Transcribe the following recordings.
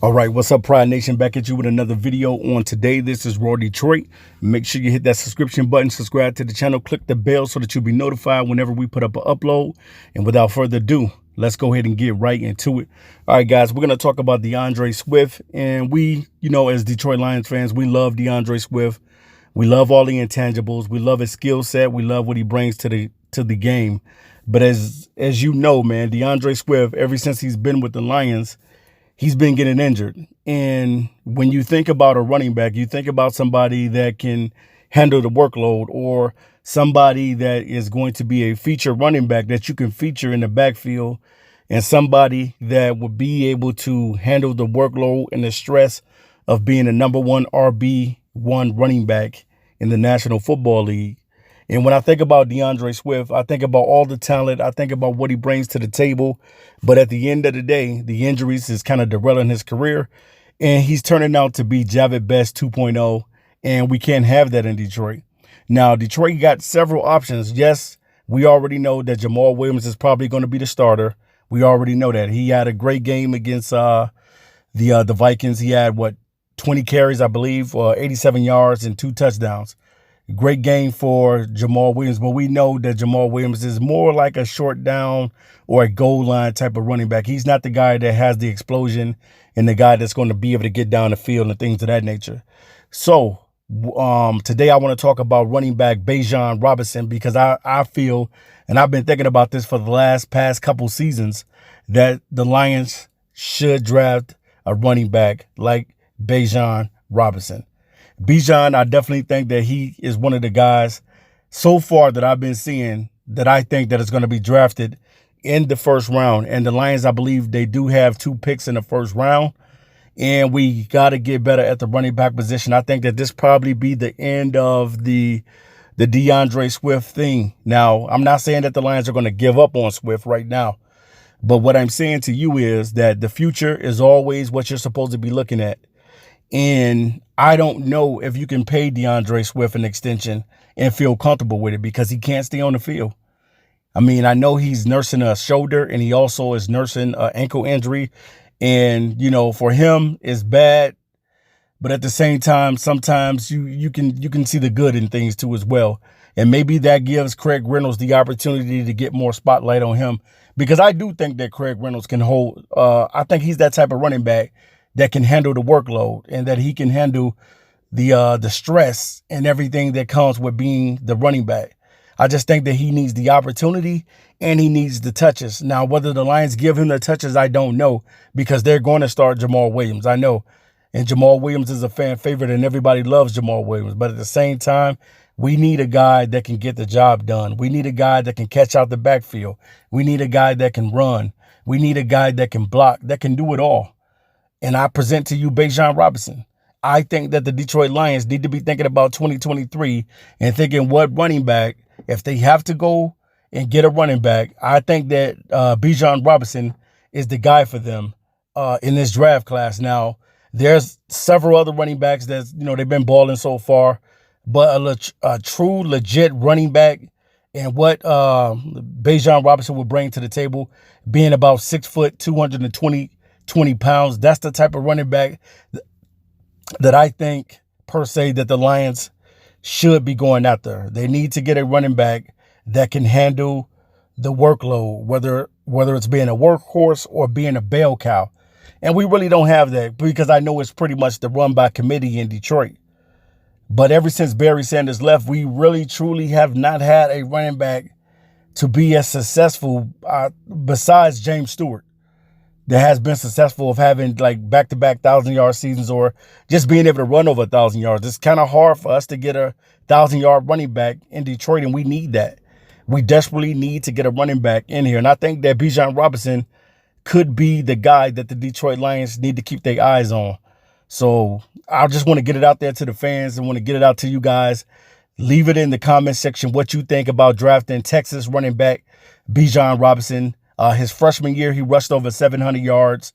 All right, what's up, Pride Nation? Back at you with another video on today. This is Raw Detroit. Make sure you hit that subscription button, subscribe to the channel, click the bell so that you'll be notified whenever we put up an upload. And without further ado, let's go ahead and get right into it. All right, guys, we're going to talk about DeAndre Swift. And we, as Detroit Lions fans, we love DeAndre Swift. We love all the intangibles. We love his skill set. We love what he brings to the game. But as you know, man, DeAndre Swift, ever since he's been with the Lions, he's been getting injured. And when you think about a running back, you think about somebody that can handle the workload, or somebody that is going to be a feature running back that you can feature in the backfield, and somebody that would be able to handle the workload and the stress of being a number one RB1 running back in the National Football League. And when I think about DeAndre Swift, I think about all the talent. I think about what he brings to the table. But at the end of the day, the injuries is kind of derailing his career. And he's turning out to be Javid Best 2.0. And we can't have that in Detroit. Now, Detroit got several options. Yes, we already know that Jamal Williams is probably going to be the starter. We already know that. He had a great game against the Vikings. He had, 20 carries, I believe, 87 yards and 2 touchdowns. Great game for Jamal Williams, but we know that Jamal Williams is more like a short down or a goal line type of running back. He's not the guy that has the explosion and the guy that's going to be able to get down the field and things of that nature. So today I want to talk about running back Bijan Robinson, because I feel, and I've been thinking about this for the past couple seasons, that the Lions should draft a running back like Bijan Robinson. Bijan, I definitely think that he is one of the guys so far that I've been seeing that I think that is going to be drafted in the first round. And the Lions, I believe they do have 2 picks in the first round. And we got to get better at the running back position. I think that this probably be the end of the DeAndre Swift thing. Now, I'm not saying that the Lions are going to give up on Swift right now. But what I'm saying to you is that the future is always what you're supposed to be looking at. And I don't know if you can pay DeAndre Swift an extension and feel comfortable with it, because he can't stay on the field. I mean, I know he's nursing a shoulder, and he also is nursing an ankle injury. And, for him, it's bad. But at the same time, sometimes you can see the good in things too as well. And maybe that gives Craig Reynolds the opportunity to get more spotlight on him, because I do think that Craig Reynolds can hold. I think he's that type of running back that can handle the workload, and that he can handle the stress and everything that comes with being the running back. I just think that he needs the opportunity and he needs the touches. Now, whether the Lions give him the touches, I don't know, because they're going to start Jamal Williams. I know. And Jamal Williams is a fan favorite, and everybody loves Jamal Williams. But at the same time, we need a guy that can get the job done. We need a guy that can catch out the backfield. We need a guy that can run. We need a guy that can block, that can do it all. And I present to you Bijan Robinson. I think that the Detroit Lions need to be thinking about 2023 and thinking what running back, if they have to go and get a running back, I think that Bijan Robinson is the guy for them in this draft class. Now, there's several other running backs that, they've been balling so far, but a true, legit running back, and what Bijan Robinson would bring to the table, being about 6 foot, 220 pounds. That's the type of running back that I think, per se, that the Lions should be going after. They need to get a running back that can handle the workload, whether it's being a workhorse or being a bell cow. And we really don't have that, because I know it's pretty much the run by committee in Detroit. But ever since Barry Sanders left, we really, truly have not had a running back to be as successful besides James Stewart, that has been successful of having like back-to-back 1,000-yard seasons, or just being able to run over 1,000 yards. It's kind of hard for us to get a 1,000-yard running back in Detroit, and we need that. We desperately need to get a running back in here. And I think that Bijan Robinson could be the guy that the Detroit Lions need to keep their eyes on. So I just want to get it out there to the fans and want to get it out to you guys. Leave it in the comment section what you think about drafting Texas running back Bijan Robinson. His freshman year, he rushed over 700 yards.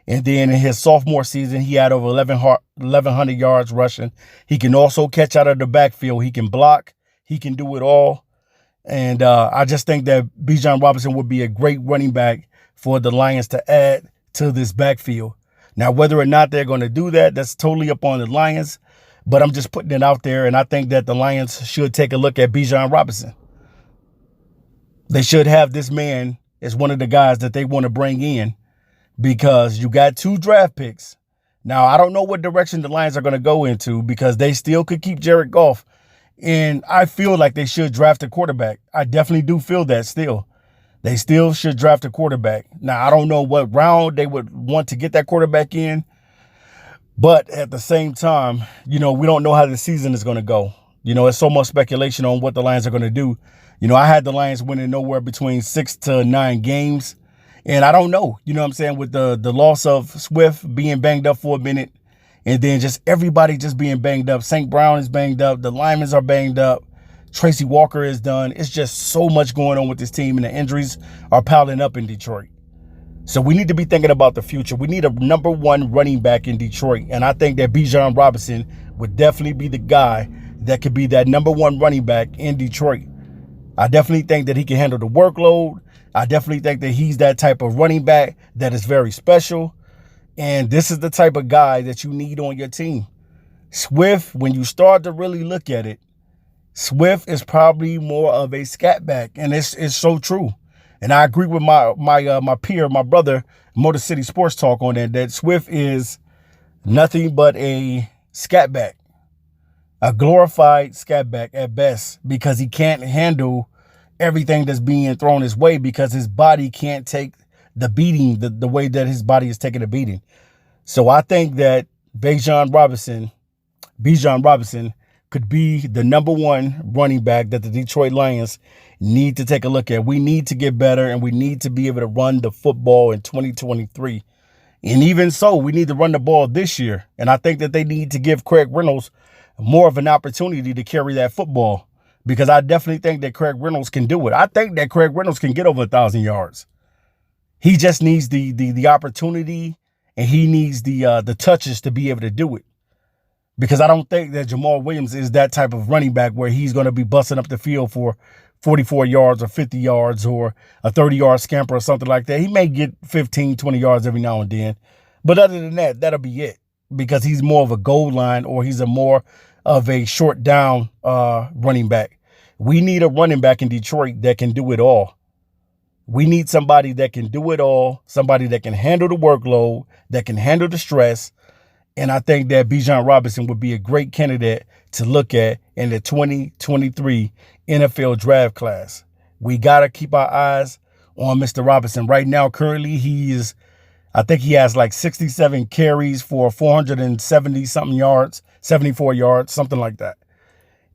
And then in his sophomore season, he had over 1,100 yards rushing. He can also catch out of the backfield. He can block. He can do it all. And I just think that Bijan Robinson would be a great running back for the Lions to add to this backfield. Now, whether or not they're going to do that, that's totally up on the Lions. But I'm just putting it out there, and I think that the Lions should take a look at Bijan Robinson. They should have this man as one of the guys that they want to bring in, because you got 2 draft picks. Now, I don't know what direction the Lions are going to go into, because they still could keep Jared Goff. And I feel like they should draft a quarterback. I definitely do feel that still. They still should draft a quarterback. Now, I don't know what round they would want to get that quarterback in. But at the same time, we don't know how the season is going to go. It's so much speculation on what the Lions are going to do. I had the Lions winning nowhere between 6 to 9 games. And I don't know, what I'm saying, with the loss of Swift being banged up for a minute, and then just everybody just being banged up. St. Brown is banged up. The linemen are banged up. Tracy Walker is done. It's just so much going on with this team, and the injuries are piling up in Detroit. So we need to be thinking about the future. We need a number 1 running back in Detroit. And I think that Bijan Robinson would definitely be the guy that could be that number 1 running back in Detroit. I definitely think that he can handle the workload. I definitely think that he's that type of running back that is very special. And this is the type of guy that you need on your team. Swift, when you start to really look at it, Swift is probably more of a scat back. And it's so true. And I agree with my peer, my brother, Motor City Sports Talk on that Swift is nothing but a scat back, a glorified scat back at best, because he can't handle everything that's being thrown his way, because his body can't take the beating the way that his body is taking a beating. So I think that Bijan Robinson could be the number 1 running back that the Detroit Lions need to take a look at. We need to get better, and we need to be able to run the football in 2023. And even so, we need to run the ball this year. And I think that they need to give Craig Reynolds more of an opportunity to carry that football, because I definitely think that Craig Reynolds can do it. I think that Craig Reynolds can get over 1,000 yards. He just needs the opportunity, and he needs the touches to be able to do it. Because I don't think that Jamal Williams is that type of running back where he's going to be busting up the field for 44 yards or 50 yards or a 30-yard scamper or something like that. He may get 15, 20 yards every now and then. But other than that, that'll be it. Because he's more of a goal line, or he's more of a short down running back. We need a running back in Detroit that can do it all. We need somebody that can do it all, somebody that can handle the workload, that can handle the stress. And I think that Bijan Robinson would be a great candidate to look at in the 2023 NFL draft class. We got to keep our eyes on Mr. Robinson. Right now, currently, I think he has like 67 carries for 470-something yards, 74 yards, something like that.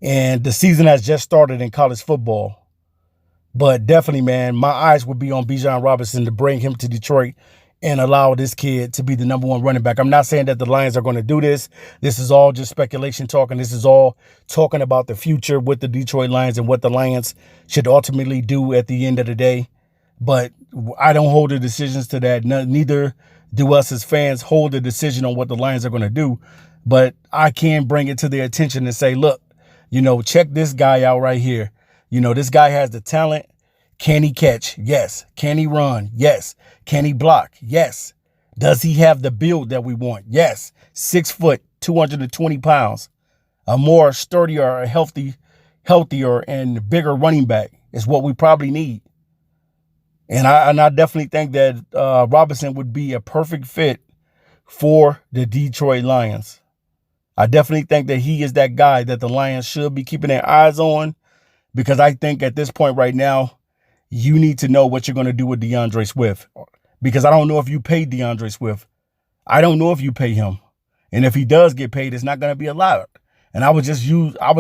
And the season has just started in college football. But definitely, man, my eyes would be on Bijan Robinson to bring him to Detroit and allow this kid to be the number 1 running back. I'm not saying that the Lions are going to do this. This is all just speculation talking. This is all talking about the future with the Detroit Lions and what the Lions should ultimately do at the end of the day. But I don't hold the decisions to that. Neither do us as fans hold the decision on what the Lions are going to do. But I can bring it to their attention and say, look, check this guy out right here. This guy has the talent. Can he catch? Yes. Can he run? Yes. Can he block? Yes. Does he have the build that we want? Yes. 6 foot, 220 pounds. A more sturdier, healthier, and bigger running back is what we probably need. And I definitely think that Robinson would be a perfect fit for the Detroit Lions. I definitely think that he is that guy that the Lions should be keeping their eyes on, because I think at this point right now, you need to know what you're going to do with DeAndre Swift, because I don't know if you paid DeAndre Swift. I don't know if you pay him. And if he does get paid, it's not going to be a lot. And I would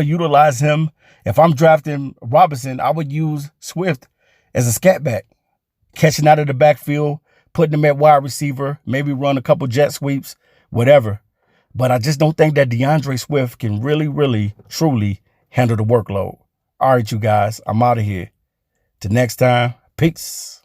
utilize him. If I'm drafting Robinson, I would use Swift as a scat back, catching out of the backfield, putting him at wide receiver, maybe run a couple jet sweeps, whatever. But I just don't think that DeAndre Swift can really, really, truly handle the workload. All right, you guys, I'm out of here. Till next time, peace.